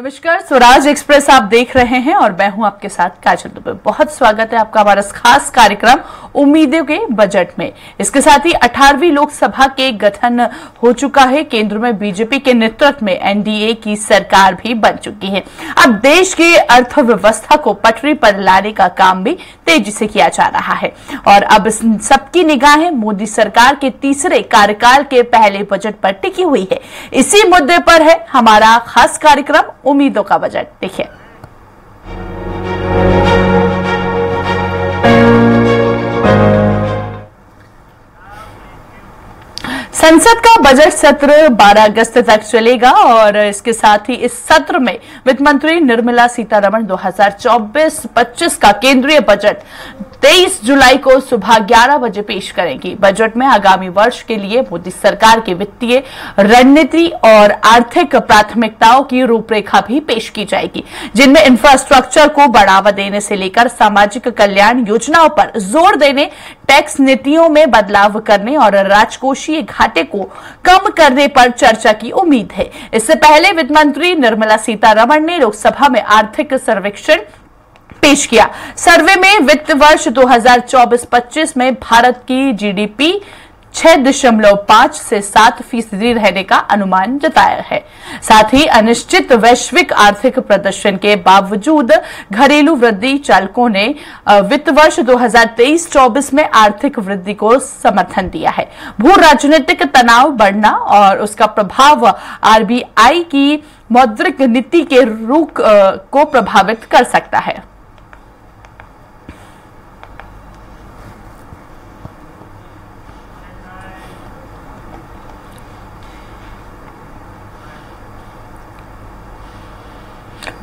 नमस्कार, स्वराज एक्सप्रेस आप देख रहे हैं और मैं हूं आपके साथ काजल दुबे। बहुत स्वागत है आपका हमारा खास कार्यक्रम उम्मीदों के बजट में। इसके साथ ही 18वीं लोकसभा के गठन हो चुका है। केंद्र में बीजेपी के नेतृत्व में एनडीए की सरकार भी बन चुकी है। अब देश की अर्थव्यवस्था को पटरी पर लाने का काम भी तेजी से किया जा रहा है और अब सबकी निगाहें मोदी सरकार के तीसरे कार्यकाल के पहले बजट पर टिकी हुई है। इसी मुद्दे पर है हमारा खास कार्यक्रम उम्मीदों का बजट। देखिए, संसद का बजट सत्र 12 अगस्त तक चलेगा और इसके साथ ही इस सत्र में वित्त मंत्री निर्मला सीतारमण 2024-25 का केंद्रीय बजट 23 जुलाई को सुबह 11 बजे पेश करेंगी। बजट में आगामी वर्ष के लिए मोदी सरकार की वित्तीय रणनीति और आर्थिक प्राथमिकताओं की रूपरेखा भी पेश की जाएगी, जिनमें इंफ्रास्ट्रक्चर को बढ़ावा देने से लेकर सामाजिक कल्याण योजनाओं पर जोर देने, टैक्स नीतियों में बदलाव करने और राजकोषीय घाटे को कम करने पर चर्चा की उम्मीद है। इससे पहले वित्त मंत्री निर्मला सीतारमण ने लोकसभा में आर्थिक सर्वेक्षण पेश किया। सर्वे में वित्त वर्ष 2024-25 में भारत की जीडीपी 6.5 से 7% रहने का अनुमान जताया है। साथ ही अनिश्चित वैश्विक आर्थिक प्रदर्शन के बावजूद घरेलू वृद्धि चालकों ने वित्त वर्ष 2023-24 में आर्थिक वृद्धि को समर्थन दिया है। भू राजनीतिक तनाव बढ़ना और उसका प्रभाव आरबीआई की मौद्रिक नीति के रुख को प्रभावित कर सकता है।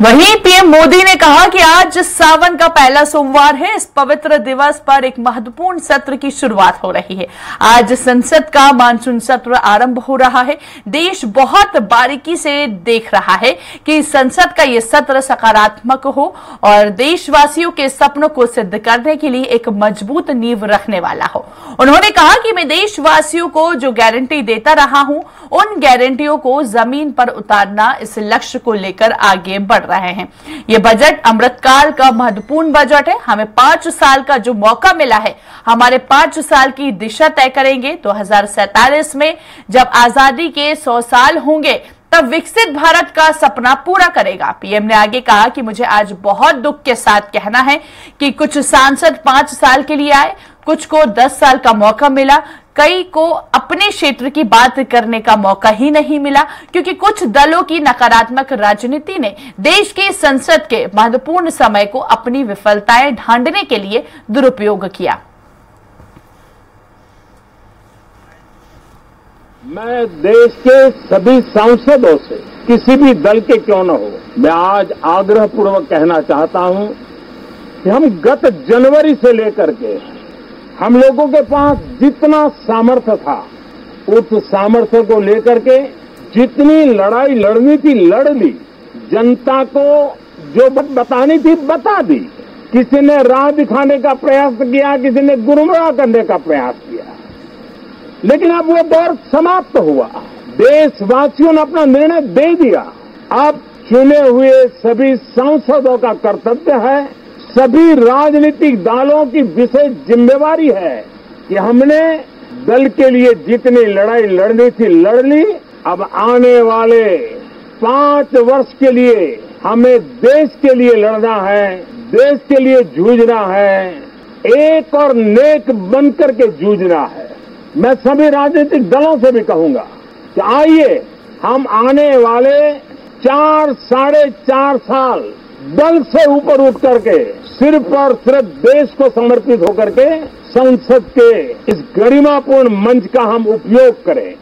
वहीं पीएम मोदी ने कहा कि आज सावन का पहला सोमवार है। इस पवित्र दिवस पर एक महत्वपूर्ण सत्र की शुरुआत हो रही है। आज संसद का मानसून सत्र आरंभ हो रहा है। देश बहुत बारीकी से देख रहा है कि संसद का यह सत्र सकारात्मक हो और देशवासियों के सपनों को सिद्ध करने के लिए एक मजबूत नींव रखने वाला हो। उन्होंने कहा कि मैं देशवासियों को जो गारंटी देता रहा हूं, उन गारंटियों को जमीन पर उतारना इस लक्ष्य को लेकर आगे बढ़ रहे हैं। यह बजट अमृतकाल का महत्वपूर्ण बजट है। हमें 5 साल का जो मौका मिला है, हमारे 5 साल की दिशा तय करेंगे। 2047 में जब आजादी के 100 साल होंगे, तब विकसित भारत का सपना पूरा करेगा। पीएम ने आगे कहा कि मुझे आज बहुत दुख के साथ कहना है कि कुछ सांसद 5 साल के लिए आए, कुछ को 10 साल का मौका मिला, कई को अपने क्षेत्र की बात करने का मौका ही नहीं मिला, क्योंकि कुछ दलों की नकारात्मक राजनीति ने देश की संसद के महत्वपूर्ण समय को अपनी विफलताएं ढांढने के लिए दुरुपयोग किया। मैं देश के सभी सांसदों से, किसी भी दल के क्यों न हो, मैं आज आग्रह पूर्वक कहना चाहता हूं कि हम गत जनवरी से लेकर के हम लोगों के पास जितना सामर्थ्य था, उस सामर्थ्य को लेकर के जितनी लड़ाई लड़नी थी लड़ ली। जनता को जो बतानी थी बता दी। किसी ने राह दिखाने का प्रयास किया, किसी ने गुमराह करने का प्रयास किया, लेकिन अब वो दौर समाप्त हुआ। देशवासियों ने अपना निर्णय दे दिया। अब चुने हुए सभी सांसदों का कर्तव्य है, सभी राजनीतिक दलों की विशेष जिम्मेवारी है कि हमने दल के लिए जितनी लड़ाई लड़नी थी लड़ ली। अब आने वाले 5 वर्ष के लिए हमें देश के लिए लड़ना है, देश के लिए जूझना है, एक और नेक बनकर के जूझना है। मैं सभी राजनीतिक दलों से भी कहूंगा कि आइए हम आने वाले 4 साढ़े 4 साल दल से ऊपर उठ करके सिर्फ और सिर्फ देश को समर्पित होकर के संसद के इस गरिमापूर्ण मंच का हम उपयोग करें।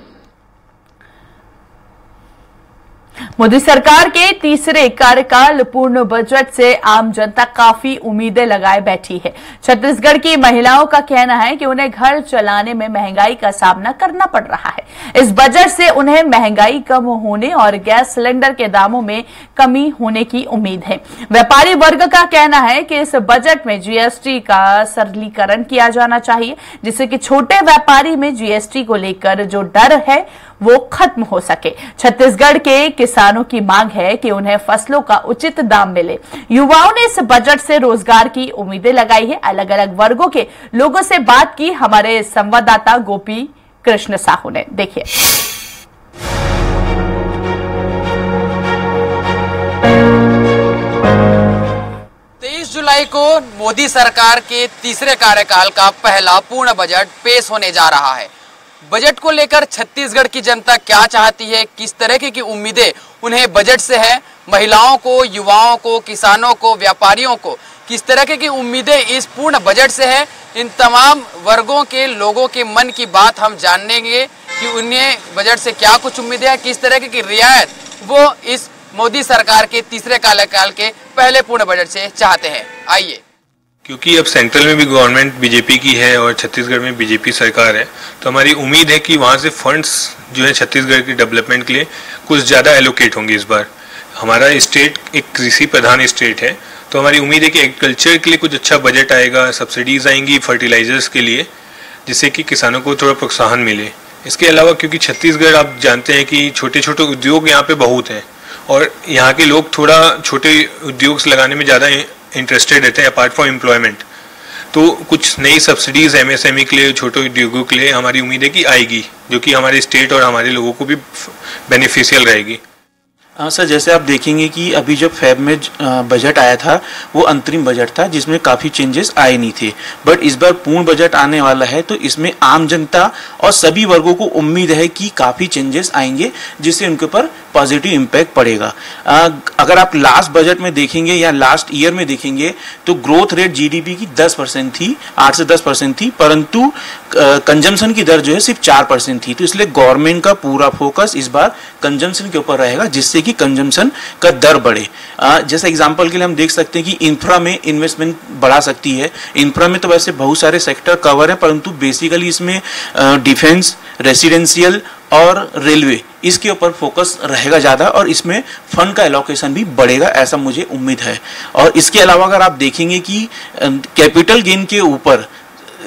मोदी सरकार के तीसरे कार्यकाल पूर्ण बजट से आम जनता काफी उम्मीदें लगाए बैठी है। छत्तीसगढ़ की महिलाओं का कहना है कि उन्हें घर चलाने में महंगाई का सामना करना पड़ रहा है। इस बजट से उन्हें महंगाई कम होने और गैस सिलेंडर के दामों में कमी होने की उम्मीद है। व्यापारी वर्ग का कहना है कि इस बजट में जीएसटी का सरलीकरण किया जाना चाहिए, जिससे कि छोटे व्यापारी में जीएसटी को लेकर जो डर है वो खत्म हो सके। छत्तीसगढ़ के किसानों की मांग है कि उन्हें फसलों का उचित दाम मिले। युवाओं ने इस बजट से रोजगार की उम्मीदें लगाई है। अलग अलग वर्गों के लोगों से बात की हमारे संवाददाता गोपी कृष्ण साहू ने। देखिए। 23 जुलाई को मोदी सरकार के तीसरे कार्यकाल का पहला पूर्ण बजट पेश होने जा रहा है। बजट को लेकर छत्तीसगढ़ की जनता क्या चाहती है, किस तरह की उम्मीदें उन्हें बजट से है, महिलाओं को, युवाओं को, किसानों को, व्यापारियों को किस तरह की उम्मीदें इस पूर्ण बजट से है, इन तमाम वर्गों के लोगों के मन की बात हम जानेंगे कि उन्हें बजट से क्या कुछ उम्मीदें हैं, किस तरह की रियायत वो इस मोदी सरकार के तीसरे कार्यकाल के पहले पूर्ण बजट से चाहते हैं। आइए। क्योंकि अब सेंट्रल में भी गवर्नमेंट बीजेपी की है और छत्तीसगढ़ में बीजेपी सरकार है, तो हमारी उम्मीद है कि वहाँ से फंड्स जो है छत्तीसगढ़ की डेवलपमेंट के लिए कुछ ज़्यादा एलोकेट होंगे। इस बार हमारा स्टेट एक कृषि प्रधान स्टेट है, तो हमारी उम्मीद है कि एग्रीकल्चर के लिए कुछ अच्छा बजट आएगा, सब्सिडीज आएंगी फर्टिलाइजर्स के लिए, जिससे कि किसानों को थोड़ा प्रोत्साहन मिले। इसके अलावा क्योंकि छत्तीसगढ़ आप जानते हैं कि छोटे छोटे उद्योग यहाँ पे बहुत हैं और यहाँ के लोग थोड़ा छोटे उद्योग लगाने में ज़्यादा इंटरेस्टेड रहते हैं अपार्ट फ्रॉम एम्प्लॉयमेंट, तो कुछ नई सब्सिडीज एमएसएमई के लिए, छोटे उद्योगों के लिए हमारी उम्मीद है कि आएगी, जो कि हमारे स्टेट और हमारे लोगों को भी बेनिफिशियल रहेगी। सर, जैसे आप देखेंगे कि अभी जब फेब में बजट आया था वो अंतरिम बजट था जिसमें काफ़ी चेंजेस आए नहीं थे, बट इस बार पूर्ण बजट आने वाला है तो इसमें आम जनता और सभी वर्गों को उम्मीद है कि काफ़ी चेंजेस आएंगे जिससे उनके ऊपर पॉजिटिव इम्पैक्ट पड़ेगा। अगर आप लास्ट बजट में देखेंगे या लास्ट ईयर में देखेंगे तो ग्रोथ रेट जीडीपी की 10% थी, 8 से 10% थी, परंतु कंजम्पशन की दर जो है सिर्फ 4% थी। तो इसलिए गवर्नमेंट का पूरा फोकस इस बार कंजम्पशन के ऊपर रहेगा जिससे कि कंजम्पशन का दर बढ़े। जैसे एग्जांपल के लिए हम देख सकते हैं कि इंफ्रा में इन्वेस्टमेंट बढ़ा सकती है। इंफ्रा में तो वैसे बहुत सारे सेक्टर कवर है, परंतु बेसिकली इसमें डिफेंस, रेसिडेंशियल और रेलवे इसके ऊपर फोकस रहेगा ज़्यादा और इसमें फंड का एलोकेशन भी बढ़ेगा, ऐसा मुझे उम्मीद है। और इसके अलावा अगर आप देखेंगे कि कैपिटल गेन के ऊपर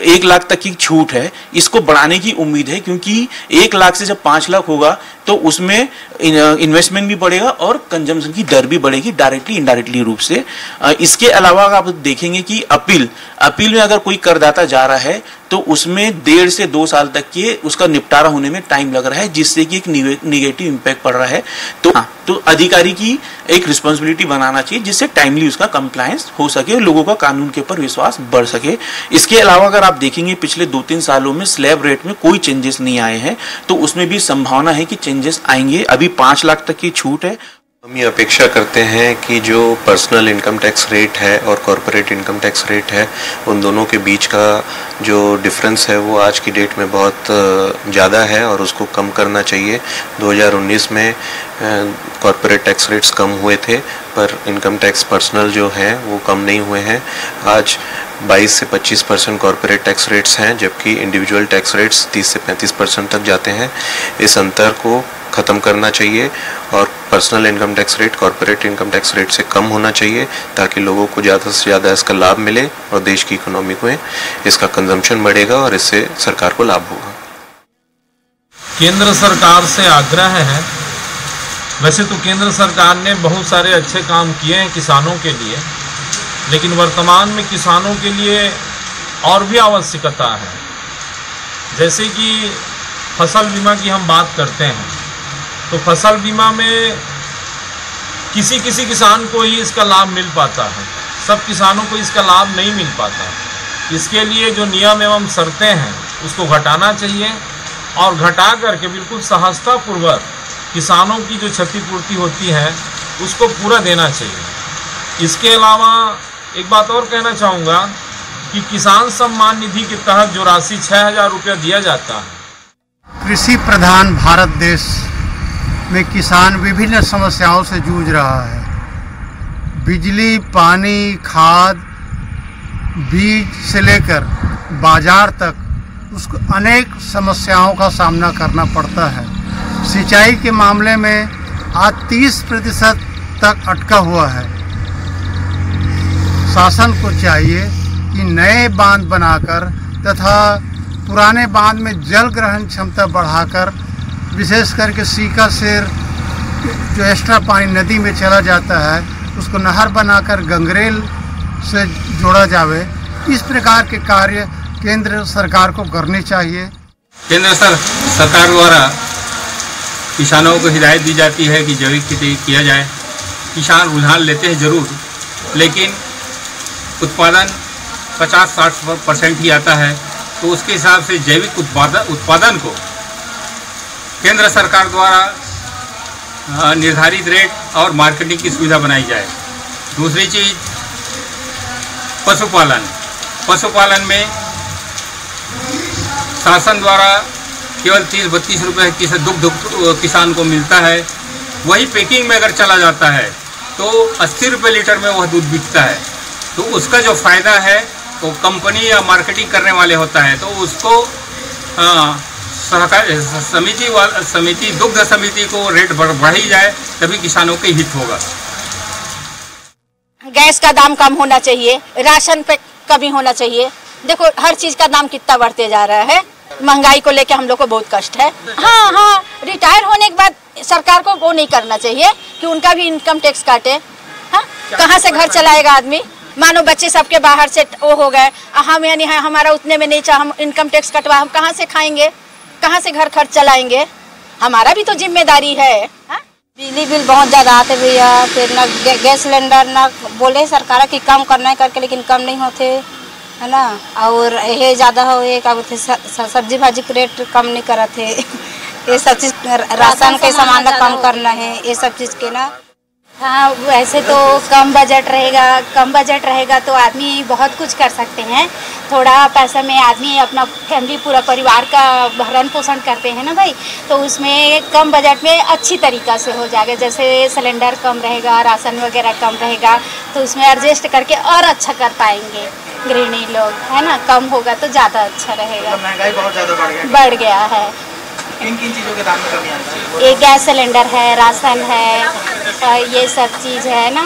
1 लाख तक की छूट है, इसको बढ़ाने की उम्मीद है क्योंकि 1 लाख से जब 5 लाख होगा तो उसमें इन्वेस्टमेंट भी बढ़ेगा और कंजम्पशन की दर भी बढ़ेगी डायरेक्टली इनडायरेक्टली रूप से। इसके अलावा आप देखेंगे कि अपील में अगर कोई करदाता जा रहा है तो उसमें 1.5 से 2 साल तक के उसका निपटारा होने में टाइम लग रहा है जिससे कि एक निगेटिव इम्पैक्ट पड़ रहा है। तो अधिकारी की एक रिस्पॉन्सिबिलिटी बनाना चाहिए जिससे टाइमली उसका कंप्लायंस हो सके और लोगों का कानून के ऊपर विश्वास बढ़ सके। इसके अलावा अगर आप देखेंगे पिछले 2-3 सालों में स्लैब रेट में कोई चेंजेस नहीं आए हैं, तो उसमें भी संभावना है कि चेंजेस आएंगे। अभी 5 लाख तक की छूट है। हम ये अपेक्षा करते हैं कि जो पर्सनल इनकम टैक्स रेट है और कॉरपोरेट इनकम टैक्स रेट है, उन दोनों के बीच का जो डिफरेंस है वो आज की डेट में बहुत ज़्यादा है और उसको कम करना चाहिए। 2019 में कॉरपोरेट टैक्स रेट्स कम हुए थे पर इनकम टैक्स पर्सनल जो है वो कम नहीं हुए हैं। आज 22 से 25% कॉरपोरेट टैक्स रेट्स हैं जबकि इंडिविजुअल टैक्स रेट्स 30 से 35% तक जाते हैं। इस अंतर को ख़त्म करना चाहिए और personal income tax rate corporate income tax rate से कम होना चाहिए ताकि लोगों को ज़्यादा से ज़्यादा इसका लाभ मिले और देश की इकोनॉमी में इसका कंजम्पशन बढ़ेगा और इससे सरकार को लाभ होगा। केंद्र सरकार से आग्रह है, वैसे तो केंद्र सरकार ने बहुत सारे अच्छे काम किए हैं किसानों के लिए, लेकिन वर्तमान में किसानों के लिए और भी आवश्यकता है। जैसे कि फसल बीमा की हम बात करते हैं तो फसल बीमा में किसी किसान को ही इसका लाभ मिल पाता है, सब किसानों को इसका लाभ नहीं मिल पाता। इसके लिए जो नियम एवं शर्तें हैं उसको घटाना चाहिए और घटा करके बिल्कुल सहजतापूर्वक किसानों की जो क्षतिपूर्ति होती है उसको पूरा देना चाहिए। इसके अलावा एक बात और कहना चाहूँगा कि किसान सम्मान निधि के तहत जो राशि 6,000 रुपया दिया जाता है, कृषि प्रधान भारत देश में किसान विभिन्न समस्याओं से जूझ रहा है। बिजली, पानी, खाद, बीज से लेकर बाजार तक उसको अनेक समस्याओं का सामना करना पड़ता है। सिंचाई के मामले में आज 30% तक अटका हुआ है। शासन को चाहिए कि नए बांध बनाकर तथा पुराने बांध में जल ग्रहण क्षमता बढ़ाकर विशेष करके सीका शेर जो एक्स्ट्रा पानी नदी में चला जाता है उसको नहर बनाकर गंगरेल से जोड़ा जावे। इस प्रकार के कार्य केंद्र सरकार को करने चाहिए। केंद्र सरकार द्वारा किसानों को हिदायत दी जाती है कि जैविक खेती किया जाए। किसान रुझान लेते हैं जरूर, लेकिन उत्पादन 50-60% ही आता है, तो उसके हिसाब से जैविक उत्पादन को केंद्र सरकार द्वारा निर्धारित रेट और मार्केटिंग की सुविधा बनाई जाए। दूसरी चीज़ पशुपालन में शासन द्वारा केवल 30-32 रुपये किसी दुग्ध किसान को मिलता है, वही पैकिंग में अगर चला जाता है तो 80 रुपये लीटर में वह दूध बिकता है। तो उसका जो फ़ायदा है वो कंपनी या मार्केटिंग करने वाले होता है, तो उसको सहकारी समिति दुग्ध समिति को रेट बढ़ाई जाए, तभी किसानों के हित होगा। गैस का दाम कम होना चाहिए, राशन पे कमी होना चाहिए। देखो हर चीज का दाम कितना बढ़ते जा रहा है, महंगाई को लेके हम लोग को बहुत कष्ट है। हाँ, रिटायर होने के बाद सरकार को वो नहीं करना चाहिए कि उनका भी इनकम टैक्स काटे। हाँ, कहाँ से घर चलाएगा आदमी? मानो बच्चे सबके बाहर से वो हो गए, हम यानी हमारा उतने में नहीं चाह, हम इनकम टैक्स कटवा, हम कहाँ से खाएंगे, कहाँ से घर खर्च चलाएंगे? हमारा भी तो जिम्मेदारी है। हाँ? बिजली बिल बहुत ज़्यादा आते भैया, फिर ना गैस सिलेंडर ना बोले सरकार कि कम करना है करके, लेकिन कम नहीं होते है ना। और ये ज़्यादा हो ये क्या बोलते सब्जी भाजी के रेट कम नहीं करते ये सब चीज़ राशन के सामान का कम करना है, ये सब चीज़ के ना। हाँ, वैसे तो कम बजट रहेगा तो आदमी बहुत कुछ कर सकते हैं। थोड़ा पैसा में आदमी अपना फैमिली पूरा परिवार का भरण पोषण करते हैं ना भाई, तो उसमें कम बजट में अच्छी तरीक़ा से हो जाएगा। जैसे सिलेंडर कम रहेगा, राशन वगैरह कम रहेगा, तो उसमें एडजस्ट करके और अच्छा कर पाएंगे गृहिणी लोग, है ना। कम होगा तो ज़्यादा अच्छा रहेगा। महंगाई बहुत ज़्यादा बढ़ गया है। किन चीज़ों के दाम में कमी आता है? ये गैस सिलेंडर है, राशन है, ये सब चीज़ है ना।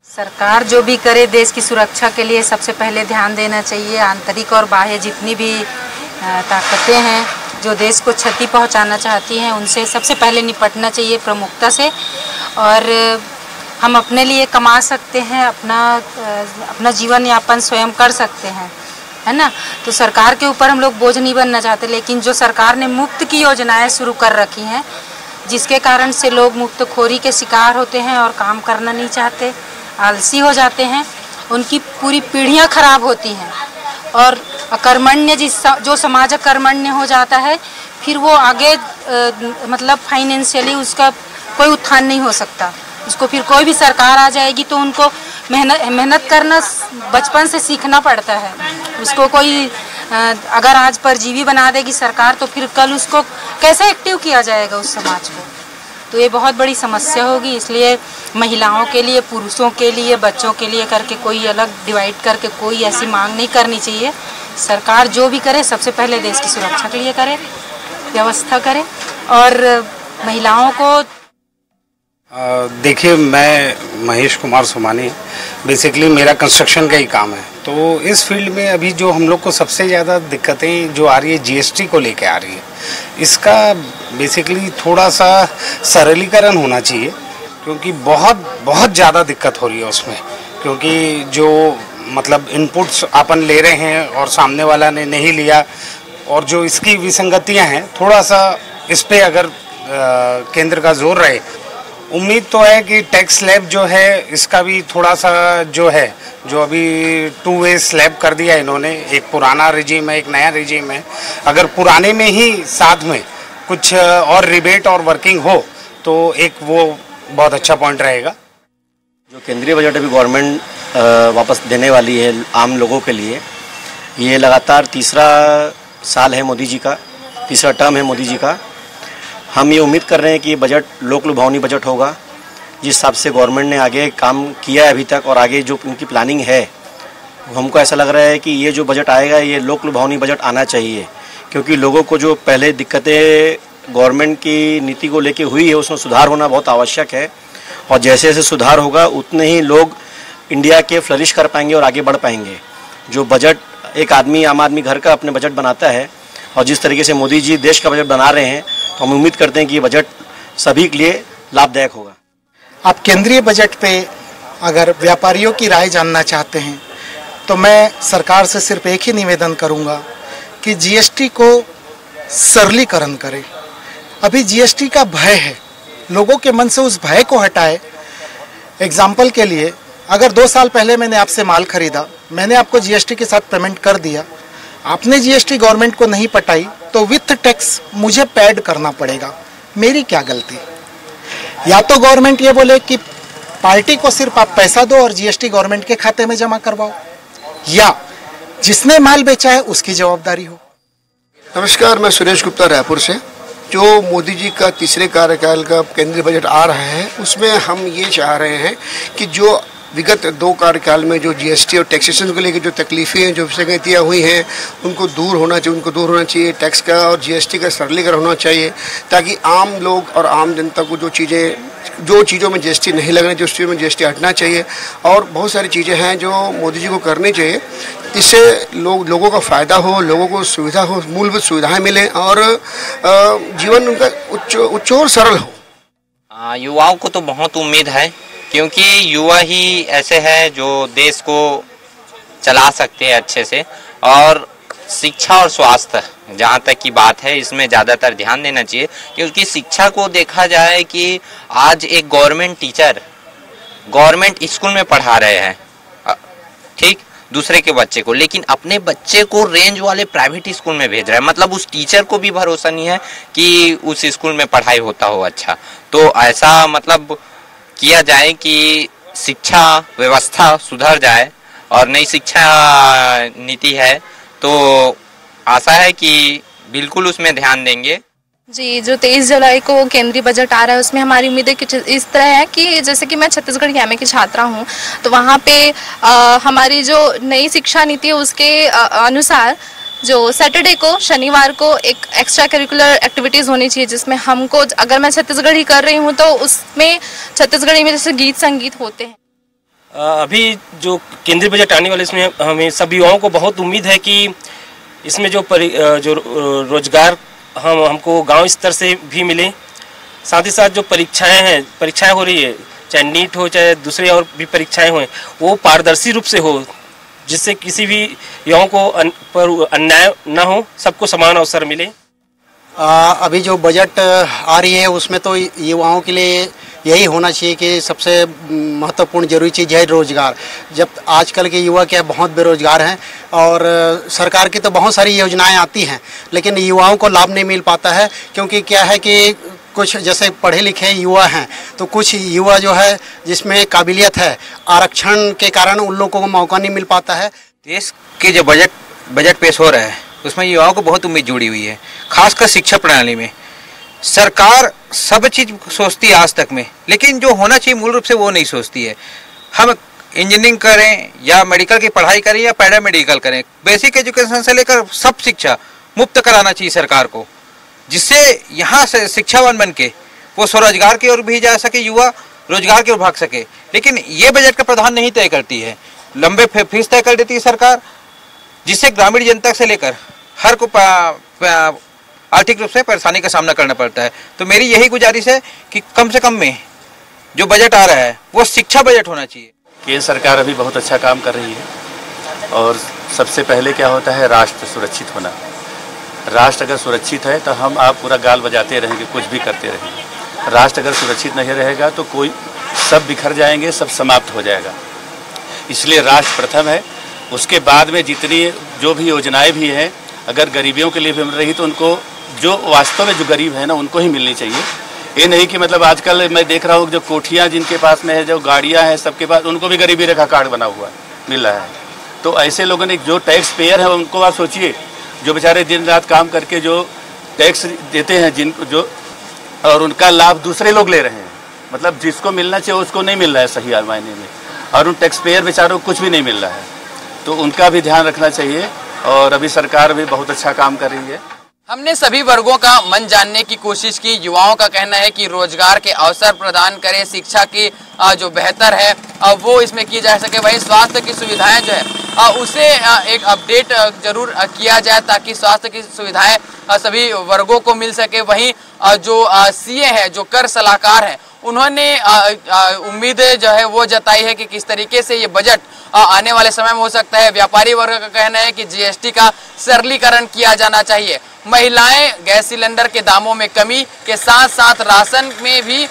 सरकार जो भी करे देश की सुरक्षा के लिए सबसे पहले ध्यान देना चाहिए। आंतरिक और बाह्य जितनी भी ताकतें हैं जो देश को क्षति पहुंचाना चाहती हैं, उनसे सबसे पहले निपटना चाहिए प्रमुखता से। और हम अपने लिए कमा सकते हैं, अपना जीवन यापन स्वयं कर सकते हैं, है ना। तो सरकार के ऊपर हम लोग बोझ नहीं बनना चाहते, लेकिन जो सरकार ने मुफ्त की योजनाएं शुरू कर रखी हैं, जिसके कारण से लोग मुफ्तखोरी के शिकार होते हैं और काम करना नहीं चाहते, आलसी हो जाते हैं, उनकी पूरी पीढ़ियां खराब होती हैं। और अकर्मण्य जो समाज अकर्मण्य हो जाता है, फिर वो आगे मतलब फाइनेंशियली उसका कोई उत्थान नहीं हो सकता। उसको फिर कोई भी सरकार आ जाएगी तो उनको मेहनत करना बचपन से सीखना पड़ता है। उसको कोई अगर आज परजीवी बना देगी सरकार, तो फिर कल उसको कैसे एक्टिव किया जाएगा उस समाज को? तो ये बहुत बड़ी समस्या होगी। इसलिए महिलाओं के लिए, पुरुषों के लिए, बच्चों के लिए करके कोई अलग डिवाइड करके कोई ऐसी मांग नहीं करनी चाहिए। सरकार जो भी करे सबसे पहले देश की सुरक्षा के लिए करे, व्यवस्था करे। और महिलाओं को देखिए, मैं महेश कुमार सोमानी, बेसिकली मेरा कंस्ट्रक्शन का ही काम है। तो इस फील्ड में अभी जो हम लोग को सबसे ज़्यादा दिक्कतें जो आ रही है जीएसटी को लेके आ रही है, इसका बेसिकली थोड़ा सा सरलीकरण होना चाहिए, क्योंकि बहुत ज़्यादा दिक्कत हो रही है उसमें। क्योंकि जो मतलब इनपुट्स अपन ले रहे हैं और सामने वाला ने नहीं लिया, और जो इसकी विसंगतियाँ हैं, थोड़ा सा इस पर अगर केंद्र का जोर रहे। उम्मीद तो है कि टैक्स स्लैब जो है इसका भी थोड़ा सा जो है, जो अभी 2 वे स्लैब कर दिया इन्होंने, एक पुराना रिजीम है, एक नया रिजीम है। अगर पुराने में ही साथ में कुछ और रिबेट और वर्किंग हो तो एक वो बहुत अच्छा पॉइंट रहेगा। जो केंद्रीय बजट अभी गवर्नमेंट वापस देने वाली है आम लोगों के लिए, ये लगातार तीसरा साल है मोदी जी का, तीसरा टर्म है मोदी जी का। हम ये उम्मीद कर रहे हैं कि ये बजट लोक लुभावनी बजट होगा। जिस हिसाब से गवर्नमेंट ने आगे काम किया है अभी तक और आगे जो उनकी प्लानिंग है, हमको ऐसा लग रहा है कि ये जो बजट आएगा ये लोक लुभावनी बजट आना चाहिए। क्योंकि लोगों को जो पहले दिक्कतें गवर्नमेंट की नीति को लेके हुई है, उसमें सुधार होना बहुत आवश्यक है। और जैसे जैसे सुधार होगा उतने ही लोग इंडिया के फ्लरिश कर पाएंगे और आगे बढ़ पाएंगे। जो बजट एक आदमी, आम आदमी घर का अपने बजट बनाता है, और जिस तरीके से मोदी जी देश का बजट बना रहे हैं, तो हम उम्मीद करते हैं कि ये बजट सभी के लिए लाभदायक होगा। आप केंद्रीय बजट पे अगर व्यापारियों की राय जानना चाहते हैं तो मैं सरकार से सिर्फ एक ही निवेदन करूंगा कि जीएसटी को सरलीकरण करें। अभी जीएसटी का भय है, लोगों के मन से उस भय को हटाए। एग्जाम्पल के लिए, अगर 2 साल पहले मैंने आपसे माल खरीदा, मैंने आपको जीएसटी के साथ पेमेंट कर दिया, आपने जीएसटी गवर्नमेंट को नहीं पटाई तो विथ टैक्स मुझे पेड करना पड़ेगा। मेरी क्या गलती? या तो गवर्नमेंट ये बोले कि पार्टी को सिर्फ आप पैसा दो और जीएसटी गवर्नमेंट के खाते में जमा करवाओ, या जिसने माल बेचा है उसकी जवाबदारी हो। नमस्कार, मैं सुरेश गुप्ता रायपुर से। जो मोदी जी का तीसरे कार्यकाल का केंद्रीय बजट आ रहा है उसमें हम ये चाह रहे हैं कि जो विगत 2 कार्यकाल में जो जीएसटी और टैक्सेशन को लेकर जो तकलीफें हैं, जो विसंगतियाँ हुई हैं, उनको दूर होना चाहिए। टैक्स का और जीएसटी का सरलीकरण होना चाहिए ताकि आम लोग और आम जनता को जो चीज़ों में जीएसटी नहीं लगना चाहिए उस चीज़ों में जीएसटी हटना चाहिए। और बहुत सारी चीज़ें हैं जो मोदी जी को करनी चाहिए, इससे लोगों का फ़ायदा हो, लोगों को सुविधा हो, मूलभूत सुविधाएँ मिलें और जीवन उनका उच्च और सरल हो। युवाओं को तो बहुत उम्मीद है, क्योंकि युवा ही ऐसे हैं जो देश को चला सकते हैं अच्छे से। और शिक्षा और स्वास्थ्य जहाँ तक की बात है, इसमें ज़्यादातर ध्यान देना चाहिए, क्योंकि शिक्षा को देखा जाए कि आज एक गवर्नमेंट टीचर गवर्नमेंट स्कूल में पढ़ा रहे हैं, ठीक, दूसरे के बच्चे को, लेकिन अपने बच्चे को रेंज वाले प्राइवेट स्कूल में भेज रहा है। मतलब उस टीचर को भी भरोसा नहीं है कि उस स्कूल में पढ़ाई होता हो अच्छा। तो ऐसा मतलब किया जाए कि शिक्षा व्यवस्था सुधर जाए और नई शिक्षा नीति है, तो आशा है कि बिल्कुल उसमें ध्यान देंगे। जी, जो 23 जुलाई को केंद्रीय बजट आ रहा है उसमें हमारी उम्मीदें कुछ इस तरह है कि जैसे कि मैं छत्तीसगढ़ के एमए की छात्रा हूँ, तो वहाँ पे हमारी जो नई शिक्षा नीति है उसके अनुसार जो सैटरडे को, शनिवार को एक एक्स्ट्रा करिकुलर एक्टिविटीज़ होनी चाहिए, जिसमें हमको, अगर मैं छत्तीसगढ़ी कर रही हूँ तो उसमें छत्तीसगढ़ी में जैसे गीत संगीत होते हैं। अभी जो केंद्रीय बजट आने वाले इसमें हमें सभी युवाओं को बहुत उम्मीद है कि इसमें जो रोजगार हमको गांव स्तर से भी मिले, साथ ही साथ जो परीक्षाएं हो रही है, चाहे नीट हो चाहे दूसरे और भी परीक्षाएं हो, वो पारदर्शी रूप से हो, जिससे किसी भी युवाओं को पर अन्याय न हो, सबको समान अवसर मिले। अभी जो बजट आ रही है उसमें तो युवाओं के लिए यही होना चाहिए कि सबसे महत्वपूर्ण जरूरी चीज़ है रोज़गार। जब आजकल के युवा क्या बहुत बेरोजगार हैं और सरकार की तो बहुत सारी योजनाएं आती हैं, लेकिन युवाओं को लाभ नहीं मिल पाता है, क्योंकि क्या है कि कुछ जैसे पढ़े लिखे युवा हैं तो कुछ युवा जो है जिसमें काबिलियत है, आरक्षण के कारण उन लोगों को मौका नहीं मिल पाता है। देश के जो बजट पेश हो रहा है उसमें युवाओं को बहुत उम्मीद जुड़ी हुई है, खासकर शिक्षा प्रणाली में। सरकार सब चीज़ सोचती है आज तक में, लेकिन जो होना चाहिए मूल रूप से वो नहीं सोचती है। हम इंजीनियरिंग करें या मेडिकल की पढ़ाई करें या पैरामेडिकल करें, बेसिक एजुकेशन से लेकर सब शिक्षा मुफ्त कराना चाहिए सरकार को, जिससे यहाँ से शिक्षावान बन के वो स्वरोजगार की ओर भी जा सके, युवा रोजगार की ओर भाग सके। लेकिन ये बजट का प्रावधान नहीं तय करती है, लंबे फीस तय कर देती है सरकार, जिससे ग्रामीण जनता से लेकर हर को आर्थिक रूप से परेशानी का सामना करना पड़ता है। तो मेरी यही गुजारिश है कि कम से कम में जो बजट आ रहा है वो शिक्षा बजट होना चाहिए। केंद्र सरकार अभी बहुत अच्छा काम कर रही है और सबसे पहले क्या होता है, राष्ट्र सुरक्षित होना। राष्ट्र अगर सुरक्षित है तो हम आप पूरा गाल बजाते रहेंगे, कुछ भी करते रहेंगे। राष्ट्र अगर सुरक्षित नहीं रहेगा तो कोई सब बिखर जाएंगे, सब समाप्त हो जाएगा। इसलिए राष्ट्र प्रथम है, उसके बाद में जितनी जो भी योजनाएं भी हैं, अगर गरीबियों के लिए भी मिल रही तो उनको जो वास्तव में जो गरीब है ना उनको ही मिलनी चाहिए। ये नहीं कि मतलब आजकल मैं देख रहा हूँ जो कोठियाँ जिनके पास में है, जो गाड़ियाँ हैं सबके पास, उनको भी गरीबी रेखा कार्ड बना हुआ मिल रहा है। तो ऐसे लोगों ने जो टैक्स पेयर है उनको आप सोचिए, जो बेचारे दिन रात काम करके जो टैक्स देते हैं जिनको जो, और उनका लाभ दूसरे लोग ले रहे हैं। मतलब जिसको मिलना चाहिए उसको नहीं मिल रहा है सही मायने में, और उन टैक्स पेयर बेचारों को कुछ भी नहीं मिल रहा है। तो उनका भी ध्यान रखना चाहिए और अभी सरकार भी बहुत अच्छा काम कर रही है। हमने सभी वर्गों का मन जानने की कोशिश की। युवाओं का कहना है कि रोजगार के अवसर प्रदान करें, शिक्षा की जो बेहतर है वो इसमें की जा सके। वहीं स्वास्थ्य की सुविधाएं जो है उसे एक अपडेट जरूर किया जाए ताकि स्वास्थ्य की सुविधाएं सभी वर्गों को मिल सके। वहीं जो सीए है, जो कर सलाहकार हैं, उन्होंने उम्मीद जो है वो जताई है कि किस तरीके से ये बजट आने वाले समय में हो सकता है। व्यापारी वर्ग का कहना है कि जीएसटी का सरलीकरण किया जाना चाहिए। महिलाएं गैस सिलेंडर के दामों में कमी के साथ साथ राशन में भी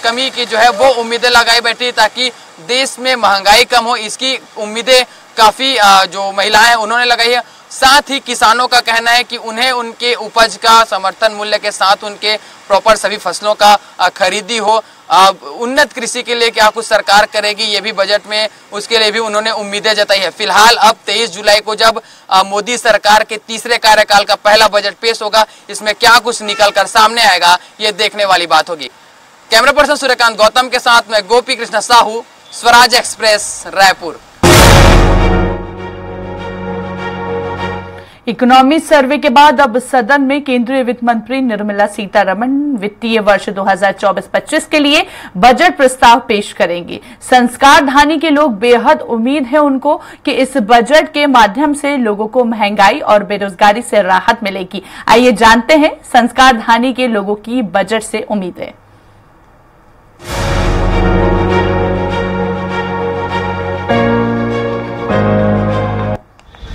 कमी की जो है वो उम्मीदें लगाई बैठी ताकि देश में महंगाई कम हो। इसकी उम्मीदें काफी जो महिलाएं उन्होंने लगाई है। साथ ही किसानों का कहना है कि उन्हें उनके उपज का समर्थन मूल्य के साथ उनके प्रॉपर सभी फसलों का खरीदी हो। उन्नत कृषि के लिए क्या कुछ सरकार करेगी, ये भी बजट में उसके लिए भी उन्होंने उम्मीदें जताई है। फिलहाल अब 23 जुलाई को जब मोदी सरकार के तीसरे कार्यकाल का पहला बजट पेश होगा, इसमें क्या कुछ निकल कर सामने आएगा ये देखने वाली बात होगी। कैमरा पर्सन सूर्यकांत गौतम के साथ में गोपी कृष्ण साहू, स्वराज एक्सप्रेस, रायपुर। इकोनॉमी सर्वे के बाद अब सदन में केंद्रीय वित्त मंत्री निर्मला सीतारमण वित्तीय वर्ष 2024-25 के लिए बजट प्रस्ताव पेश करेंगी। संस्कार धानी के लोग बेहद उम्मीद है उनको कि इस बजट के माध्यम से लोगों को महंगाई और बेरोजगारी से राहत मिलेगी। आइए जानते हैं संस्कार धानी के लोगों की बजट से उम्मीदें।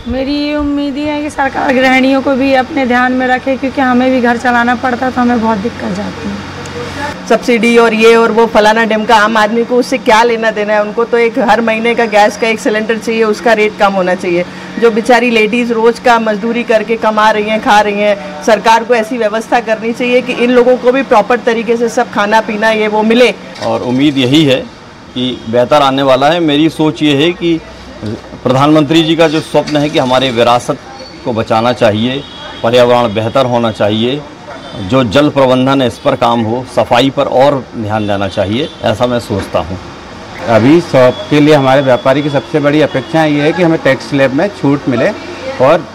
मेरी ये उम्मीद है कि सरकार गृहिणियों को भी अपने ध्यान में रखे, क्योंकि हमें भी घर चलाना पड़ता तो हमें बहुत दिक्कत जाती है। सब्सिडी और ये और वो फलाना ढिमका, आम आदमी को उससे क्या लेना देना है। उनको तो एक हर महीने का गैस का एक सिलेंडर चाहिए, उसका रेट कम होना चाहिए। जो बेचारी लेडीज़ रोज का मजदूरी करके कमा रही हैं, खा रही हैं, सरकार को ऐसी व्यवस्था करनी चाहिए कि इन लोगों को भी प्रॉपर तरीके से सब खाना पीना ये वो मिले। और उम्मीद यही है कि बेहतर आने वाला है। मेरी सोच ये है कि प्रधानमंत्री जी का जो स्वप्न है कि हमारे विरासत को बचाना चाहिए, पर्यावरण बेहतर होना चाहिए, जो जल प्रबंधन है इस पर काम हो, सफाई पर और ध्यान देना चाहिए, ऐसा मैं सोचता हूँ। अभी शॉप के लिए हमारे व्यापारी की सबसे बड़ी अपेक्षा ये है कि हमें टैक्स स्लैब में छूट मिले और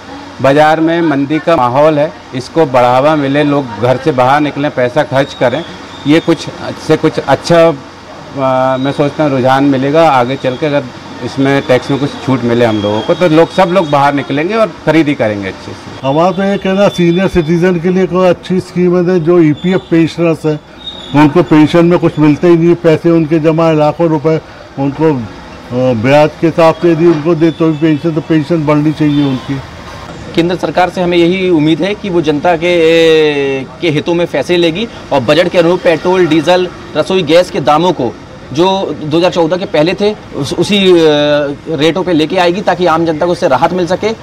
बाज़ार में मंदी का माहौल है, इसको बढ़ावा मिले, लोग घर से बाहर निकलें, पैसा खर्च करें। ये कुछ अच्छा मैं सोचता हूँ रुझान मिलेगा आगे चल के। अगर इसमें टैक्स में कुछ छूट मिले हम लोगों को तो सब लोग बाहर निकलेंगे और खरीदी करेंगे अच्छे से। हमारा तो ये कहना सीनियर सिटीजन के लिए कोई अच्छी स्कीम है। जो ईपीएफ पेंशनर्स हैं उनको पेंशन में कुछ मिलते ही नहीं, पैसे उनके जमा है लाखों रुपए, उनको ब्याज के हिसाब से यदि उनको दे तो पेंशन बढ़नी चाहिए उनकी। केंद्र सरकार से हमें यही उम्मीद है कि वो जनता के हितों में फैसले लेगी और बजट के अनुरूप पेट्रोल, डीजल, रसोई गैस के दामों को जो 2014 के पहले थे उसी रेटों पे लेके आएगी ताकि आम जनता को उससे राहत मिल सके।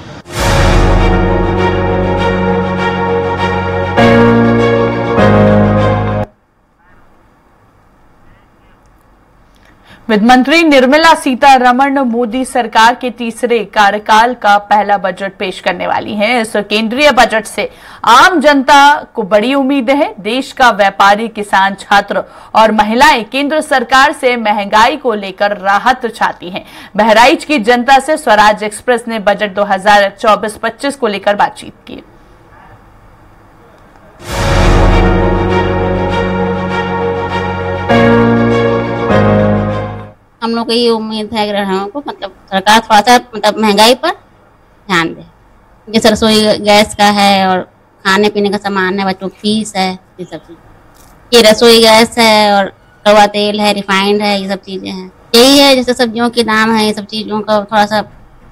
वित्त मंत्री निर्मला सीतारमण मोदी सरकार के तीसरे कार्यकाल का पहला बजट पेश करने वाली हैं। इस केंद्रीय बजट से आम जनता को बड़ी उम्मीद है। देश का व्यापारी, किसान, छात्र और महिलाएं केंद्र सरकार से महंगाई को लेकर राहत चाहती हैं। बहराइच की जनता से स्वराज एक्सप्रेस ने बजट 2024-25 को लेकर बातचीत की। हम लोग को ये उम्मीद है गृहिणियों को सरकार थोड़ा सा महंगाई पर ध्यान दे। जैसे रसोई गैस का है और खाने पीने का सामान है, बच्चों की फीस है, ये सब चीज़। ये रसोई गैस है और कड़वा तेल है, रिफाइंड है, ये सब चीज़ें हैं। यही है जैसे सब्जियों के दाम है, ये सब चीज़ों का थोड़ा सा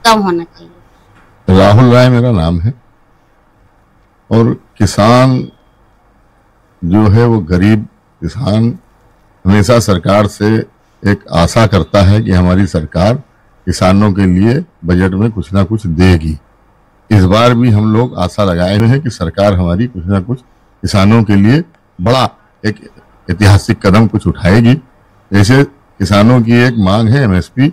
कम होना चाहिए। राहुल राय मेरा नाम है और किसान जो है वो गरीब किसान हमेशा सरकार से एक आशा करता है कि हमारी सरकार किसानों के लिए बजट में कुछ ना कुछ देगी। इस बार भी हम लोग आशा लगाए हुए हैं कि सरकार हमारी कुछ ना कुछ किसानों के लिए बड़ा एक ऐतिहासिक कदम कुछ उठाएगी। जैसे किसानों की एक मांग है एमएसपी,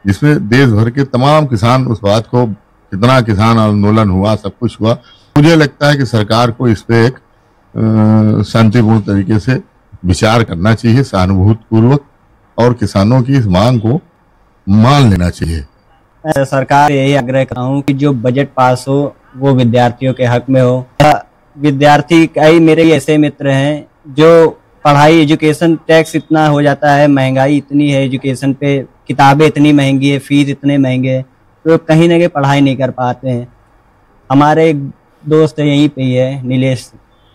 जिसमें देश भर के तमाम किसान उस बात को, कितना किसान आंदोलन हुआ, सब कुछ हुआ। मुझे लगता है कि सरकार को इस पे एक शांतिपूर्ण तरीके से विचार करना चाहिए, सहानुभूतिपूर्वक, और किसानों की इस मांग को मान लेना चाहिए। सरकार यही आग्रह कर रहा हूँ कि जो बजट पास हो वो विद्यार्थियों के हक में हो। विद्यार्थी कई मेरे ऐसे मित्र हैं जो पढ़ाई एजुकेशन टैक्स इतना हो जाता है, महंगाई इतनी है एजुकेशन पे, किताबें इतनी महंगी है, फीस इतने महंगे हैं, तो कहीं ना कहीं पढ़ाई नहीं कर पाते हैं। हमारे एक दोस्त है यहीं पे ही है नीलेश,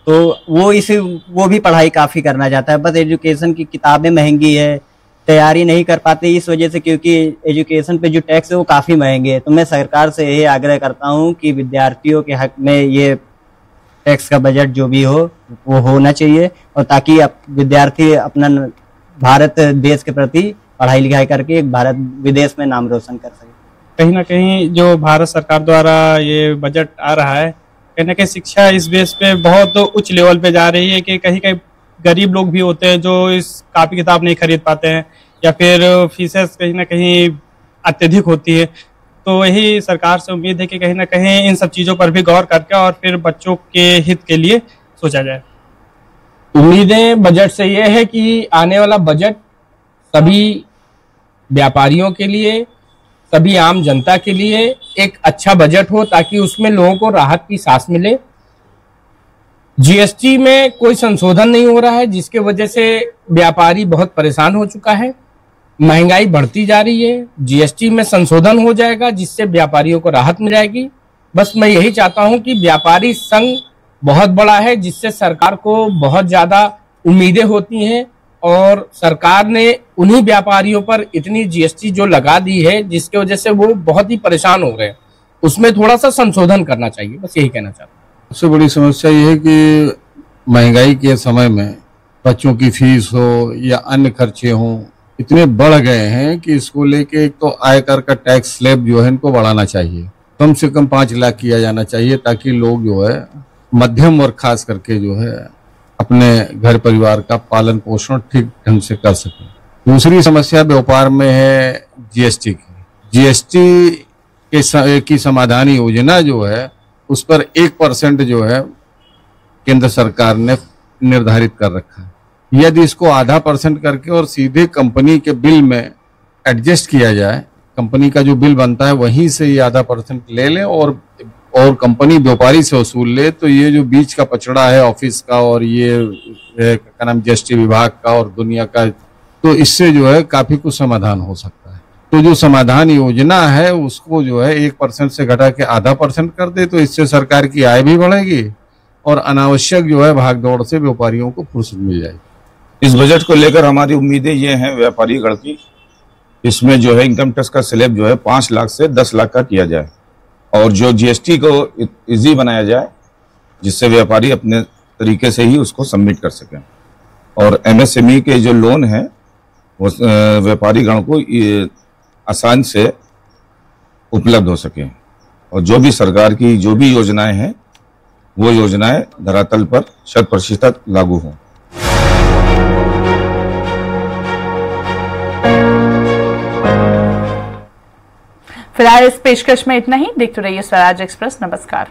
तो वो भी पढ़ाई काफ़ी करना चाहता है, बस एजुकेशन की किताबें महंगी है, तैयारी नहीं कर पाते इस वजह से, क्योंकि एजुकेशन पे जो टैक्स है वो काफ़ी महंगे है। तो मैं सरकार से यही आग्रह करता हूँ कि विद्यार्थियों के हक में ये टैक्स का बजट जो भी हो वो होना चाहिए, और ताकि विद्यार्थी अपना भारत देश के प्रति पढ़ाई लिखाई करके एक भारत विदेश में नाम रोशन कर सके। कहीं ना कहीं जो भारत सरकार द्वारा ये बजट आ रहा है, कहीं ना कहीं शिक्षा इस बेस पे बहुत उच्च लेवल पे जा रही है कि कहीं कहीं गरीब लोग भी होते हैं जो इस कापी किताब नहीं खरीद पाते हैं, या फिर फीसेस कहीं ना कहीं अत्यधिक होती है। तो यही सरकार से उम्मीद है कि कहीं ना कहीं इन सब चीज़ों पर भी गौर करके और फिर बच्चों के हित के लिए सोचा जाए। उम्मीदें बजट से ये है कि आने वाला बजट सभी व्यापारियों के लिए, सभी आम जनता के लिए एक अच्छा बजट हो, ताकि उसमें लोगों को राहत की सांस मिले। जीएसटी में कोई संशोधन नहीं हो रहा है, जिसके वजह से व्यापारी बहुत परेशान हो चुका है। महंगाई बढ़ती जा रही है, जीएसटी में संशोधन हो जाएगा जिससे व्यापारियों को राहत मिल जाएगी। बस मैं यही चाहता हूं कि व्यापारी संघ बहुत बड़ा है, जिससे सरकार को बहुत ज्यादा उम्मीदें होती हैं, और सरकार ने उन्हीं व्यापारियों पर इतनी जीएसटी जो लगा दी है जिसकी वजह से वो बहुत ही परेशान हो रहे हैं, उसमें थोड़ा सा संशोधन करना चाहिए। बस यही कहना चाहता हूँ। सबसे बड़ी समस्या ये है कि महंगाई के समय में बच्चों की फीस हो या अन्य खर्चे हों इतने बढ़ गए हैं कि इसको लेके एक तो आयकर का टैक्स स्लैब जो है इनको बढ़ाना चाहिए, कम से कम 5 लाख किया जाना चाहिए, ताकि लोग जो है मध्यम वर्ग खास करके जो है अपने घर परिवार का पालन पोषण ठीक ढंग से कर सकें। दूसरी समस्या व्यापार में है जीएसटी की। जीएसटी की समाधान योजना जो है उस पर 1% जो है केंद्र सरकार ने निर्धारित कर रखा है। यदि इसको आधा % करके और सीधे कंपनी के बिल में एडजस्ट किया जाए, कंपनी का जो बिल बनता है वहीं से ये आधा % ले लें और कंपनी व्यापारी से वसूल ले, तो ये जो बीच का पचड़ा है ऑफिस का और ये क्या नाम जीएसटी विभाग का और दुनिया का, तो इससे जो है काफी कुछ समाधान हो सकता है। तो जो समाधान योजना है उसको जो है 1% से घटा के आधा % कर दे, तो इससे सरकार की आय भी बढ़ेगी और अनावश्यक जो है भागदौड़ से व्यापारियों को फुर्सत मिल जाएगी। इस बजट को लेकर हमारी उम्मीदें ये हैं व्यापारी गण की, इसमें जो है इनकम टैक्स का स्लैब जो है 5 लाख से 10 लाख का किया जाए, और जो जीएसटी को इजी बनाया जाए जिससे व्यापारी अपने तरीके से ही उसको सबमिट कर सकें, और एमएसएमई के जो लोन है वो व्यापारी गण को आसान से उपलब्ध हो सके, और जो भी सरकार की जो भी योजनाएं हैं वो योजनाएं धरातल पर 100% लागू हों। फिलहाल इस पेशकश में इतना ही। देखते रहिए स्वराज एक्सप्रेस। नमस्कार।